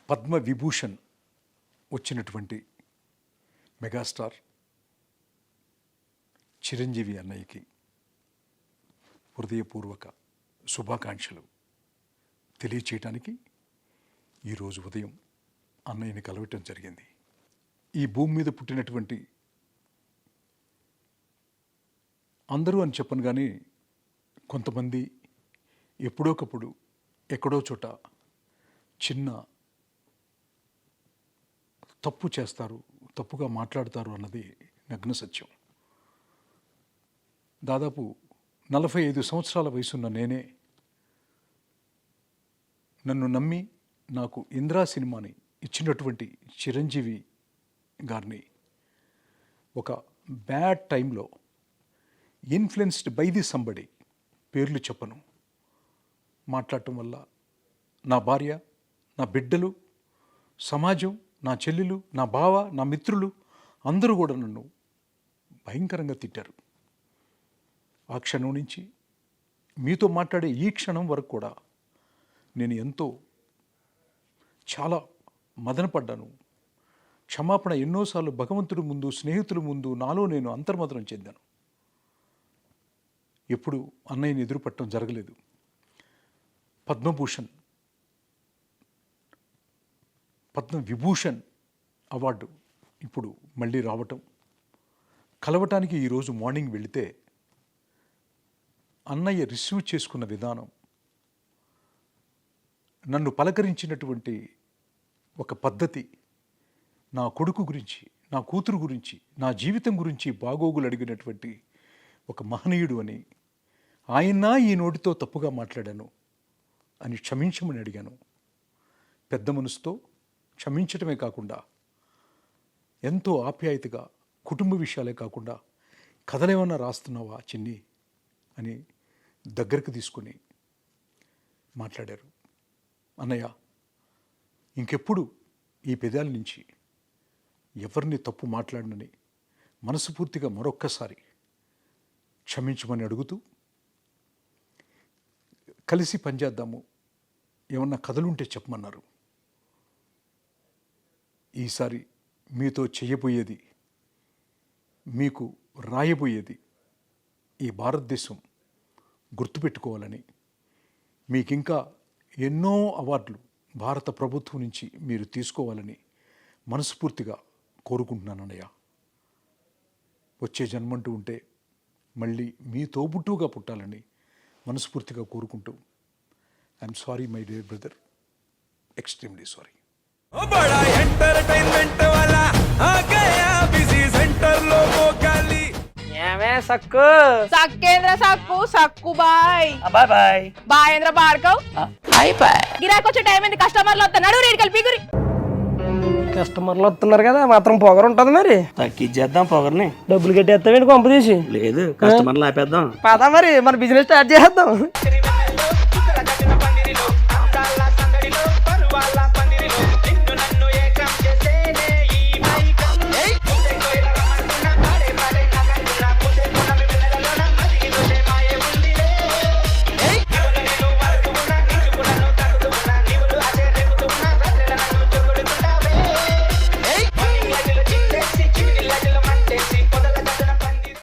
పద్మవిభూషణ్ వచ్చినటువంటి మెగాస్టార్ చిరంజీవి అన్నయ్యకి హృదయపూర్వక శుభాకాంక్షలు తెలియచేయటానికి ఈరోజు ఉదయం అన్నయ్యని కలవటం జరిగింది. ఈ భూమి మీద పుట్టినటువంటి అందరూ అని చెప్పను కానీ కొంతమంది ఎప్పుడోకప్పుడు ఎక్కడో చోట చిన్న తప్పు చేస్తారు, తప్పుగా మాట్లాడతారు అన్నది నగ్న సత్యం. దాదాపు 45 సంవత్సరాల వయసున్న నేనే నన్ను నమ్మి నాకు ఇంద్రా సినిమాని ఇచ్చినటువంటి చిరంజీవి గారిని ఒక బ్యాడ్ టైంలో ఇన్ఫ్లుయెన్స్డ్ బై ది సంబడి, పేర్లు చెప్పను, మాట్లాడటం వల్ల నా భార్య, నా బిడ్డలు, సమాజం, నా చెల్లెలు, నా బావ, నా మిత్రులు అందరూ కూడా నన్ను భయంకరంగా తిట్టారు. ఆ క్షణం నుంచి మీతో మాట్లాడే ఈ క్షణం వరకు కూడా నేను ఎంతో చాలా మదనపడ్డాను. క్షమాపణ ఎన్నోసార్లు భగవంతుడి ముందు, స్నేహితుల ముందు నాలో నేను అంతర్మదనం చెందాను. ఎప్పుడు అన్నయ్యని ఎదురుపట్టడం జరగలేదు. పద్మవిభూషణ్ అవార్డు ఇప్పుడు మళ్ళీ రావటం, కలవటానికి ఈరోజు మార్నింగ్ వెళితే అన్నయ్య రిసీవ్ చేసుకున్న విధానం, నన్ను పలకరించినటువంటి ఒక పద్ధతి, నా కొడుకు గురించి, నా కూతురు గురించి, నా జీవితం గురించి బాగోగులు అడిగినటువంటి ఒక మహనీయుడు అని, ఆయన ఈ నోటితో తప్పుగా మాట్లాడాను అని క్షమించమని అడిగాను. పెద్ద మనసుతో క్షమించటమే కాకుండా ఎంతో ఆప్యాయతగా, కుటుంబ విషయాలే కాకుండా కథలేమన్నా రాస్తున్నావా చిన్ని అని దగ్గరకు తీసుకుని మాట్లాడారు. అన్నయ్య, ఇంకెప్పుడు ఈ పెదాల నుంచి ఎవరిని తప్పు మాట్లాడనని మనస్ఫూర్తిగా మరొక్కసారి క్షమించమని అడుగుతూ, కలిసి పనిచేద్దాము, ఏమన్నా కథలుంటే చెప్పమన్నారు. ఈసారి మీతో చేయబోయేది, మీకు రాయబోయేది ఈ భారతదేశం గుర్తుపెట్టుకోవాలని, మీకింకా ఎన్నో అవార్డులు భారత ప్రభుత్వం నుంచి మీరు తీసుకోవాలని మనస్ఫూర్తిగా కోరుకుంటున్నాను అన్నయ్య. వచ్చే జన్మంటూ ఉంటే మళ్ళీ మీ తోబుట్టుగా పుట్టాలని మనస్ఫూర్తిగా కోరుకుంటూ, I'm sorry my dear brother, extremely sorry. बड़ा एंटरटेनमेंट वाला आ गया बिजी सेंटर लोगों का ली ఏమే సక్కు సక్కేంద్ర సక్కు సక్కు బాయ్ బాయ్ బాయ్ బాయేంద్ర భార్గవ్ బాయ్ బాయ్. గిరాకి వచ్చే టైం ఏంది, కస్టమర్లు వస్తున్నాడు, రేడికల్ పిగురి. కస్టమర్లు వస్తున్నారు కదా, మాత్రం పొగరు ఉంటుంది మరి. తగ్గించేద్దాం పొగర్ని. డబ్బులు కట్టేస్తామేంటి కొంప తీసి? లేదు, కస్టమర్లు ఆపేద్దాం. పదా మరి మన బిజినెస్ స్టార్ట్ చేద్దాం.